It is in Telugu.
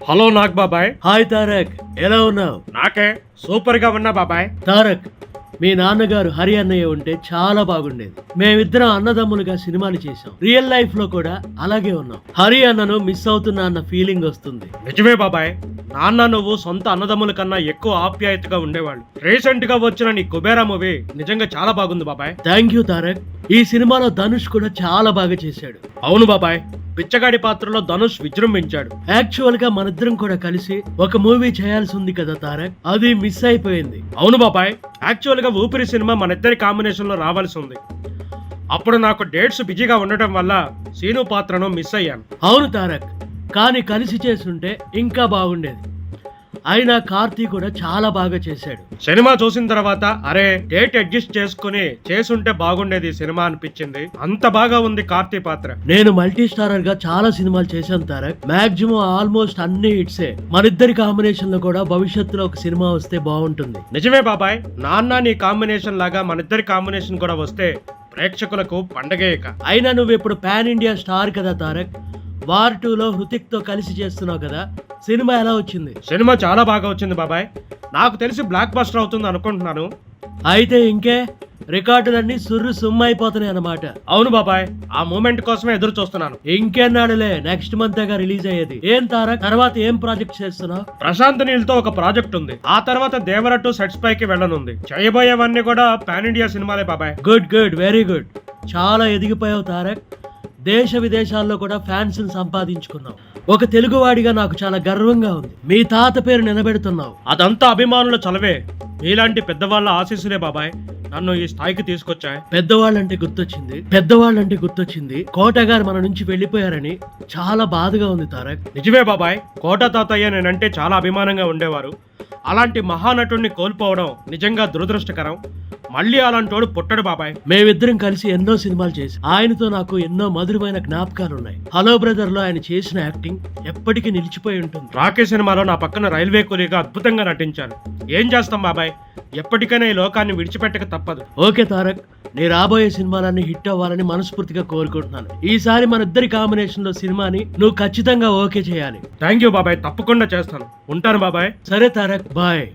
హలో నాగ్ బాబాయ్. హాయ్ తారక్, ఎలా ఉన్నావు? నాకే సూపర్ గా ఉన్నా బాబాయ్. తారక్, మీ నాన్నగారు హరి అన్నయ్య ఉంటే చాలా బాగుండేది. మేమిద్దరం అన్నదమ్ములుగా సినిమాలు చేశాం. రియల్ లైఫ్ లో కూడా అలాగే ఉన్నాం. హరి అన్నను మిస్ అవుతున్నా అన్న ఫీలింగ్ వస్తుంది. నిజమే బాబాయ్, నాన్న నువ్వు సొంత అన్నదమ్ముల కన్నా ఎక్కువ ఆప్యాయతగా ఉండేవాళ్ళు. రీసెంట్ గా వచ్చిన నీ కుబేరా మూవీ నిజంగా చాలా బాగుంది బాబాయ్. Thank you Tarak. ఈ సినిమాలో ధనుష్ కూడా చాలా బాగా చేశాడు. అవును బాబాయ్, పిచ్చగాడి పాత్రలో ధనుష్ విజృంభించాడు. యాక్చువల్ గా మనిద్దరం కూడా కలిసి ఒక మూవీ చేయాల్సి ఉంది కదా తారక్, అది మిస్ అయిపోయింది. అవును బాబాయ్, యాక్చువల్ గా ఊపిరి సినిమా మన ఇద్దరి కాంబినేషన్ లో రావాల్సి ఉంది. అప్పుడు నాకు డేట్స్ బిజీగా ఉండటం వల్ల సీను పాత్రను మిస్ అయ్యాను. అవును తారక్, కానీ కలిసి చేస్తుంటే ఇంకా బాగుండేది. అయినా కార్తీ కూడా చాలా బాగా చేశాడు. సినిమా చూసిన తర్వాత అరే డేట్ అడ్జస్ట్ చేసుకుని చేసుంటే బాగుండేది సినిమా అనిపించింది. అంత బాగా ఉంది కార్తీ పాత్ర. నేను మల్టీ స్టారర్ గా చాలా సినిమాలు చేశాను తారక్. మాక్సిమం ఆల్మోస్ట్ అన్ని హిట్సే. మనిద్దరి కాంబినేషన్ లో కూడా భవిష్యత్తులో ఒక సినిమా వస్తే బాగుంటుంది. నిజమే బాబాయ్, నాన్న నీ కాంబినేషన్ లాగా మనిద్దరి కాంబినేషన్ కూడా వస్తే ప్రేక్షకులకు పండగే ఇక. అయినా నువ్వు ఇప్పుడు పాన్ ఇండియా స్టార్ కదా తారక్. వార్ 2లో హృతిక్ తో కలిసి చేస్తున్నావు కదా, సినిమా ఎలా వచ్చింది? సినిమా చాలా బాగా వచ్చింది బాబాయ్. నాకు తెలిసి బ్లాక్ బస్టర్ అవుతుంది అనుకుంటున్నాను. అయితే ఇంకే రికార్డులన్నీ సుర్రు సుమ్మ అయిపోతున్నాయి అన్నమాట. అవును బాబాయ్, ఆ మూమెంట్ కోసమే ఎదురు చూస్తున్నాను. ఇంకెన్నాడులే, నెక్స్ట్ మంత్ గా రిలీజ్ అయ్యేది. ఏం తారక్, తర్వాత ఏం ప్రాజెక్ట్ చేస్తున్నావు? ప్రశాంత్ నీల్ తో ఒక ప్రాజెక్ట్ ఉంది. ఆ తర్వాత దేవర 2 సెట్స్ పైకి వెళ్ళనుంది. చేయబోయేవన్నీ కూడా పాన్ ఇండియా సినిమాలే బాబాయ్. Good good, very good. చాలా ఎదిగిపోయావు తారక్. దేశ విదేశాల్లో కూడా ఫ్యాన్స్ సంపాదించుకున్నావు. ఒక తెలుగువాడిగా నాకు చాలా గర్వంగా ఉంది. మీ తాత పేరు నిలబెడుతున్నావు. అదంతా అభిమానుల చలవే, మీలాంటి పెద్దవాళ్ళ ఆశీస్సులే బాబాయ్ నన్ను ఈ స్థాయికి తీసుకొచ్చాయి. పెద్దవాళ్ళంటే గుర్తొచ్చింది కోట గారు మన నుంచి వెళ్ళిపోయారని చాలా బాధగా ఉంది తారక్. నిజమే బాబాయ్, కోట తాతయ్య నేనంటే చాలా అభిమానంగా ఉండేవారు. అలాంటి మహానటుడిని కోల్పోవడం నిజంగా దురదృష్టకరం. మళ్ళీ అలాంటోడు పుట్టడు బాబాయ్. మేమిద్దరం కలిసి ఎన్నో సినిమాలు చేసి ఆయనతో నాకు ఎన్నో మధురమైన జ్ఞాపకాలు ఉన్నాయి. హలో బ్రదర్ లో ఆయన చేసిన యాక్టింగ్ ఎప్పటికీ నిలిచిపోయి ఉంటుంది. రాకేష్ సినిమాలో నా పక్కన రైల్వే కూలీగా అద్భుతంగా నటించాను. ఏం చేస్తాం బాబాయ్, ఎప్పటికైనా ఈ లోకాన్ని విడిచిపెట్టక తప్పదు. ఓకే తారక్, నీ రాబోయే సినిమాలన్నీ హిట్ అవ్వాలని మనస్ఫూర్తిగా కోరుకుంటున్నాను. ఈసారి మన ఇద్దరి కాంబినేషన్ లో సినిమాని నువ్వు ఖచ్చితంగా ఓకే చేయాలి. థ్యాంక్ యూ బాబాయ్, తప్పకుండా చేస్తాను. ఉంటాను బాబాయ్. సరే తారక్, బాయ్.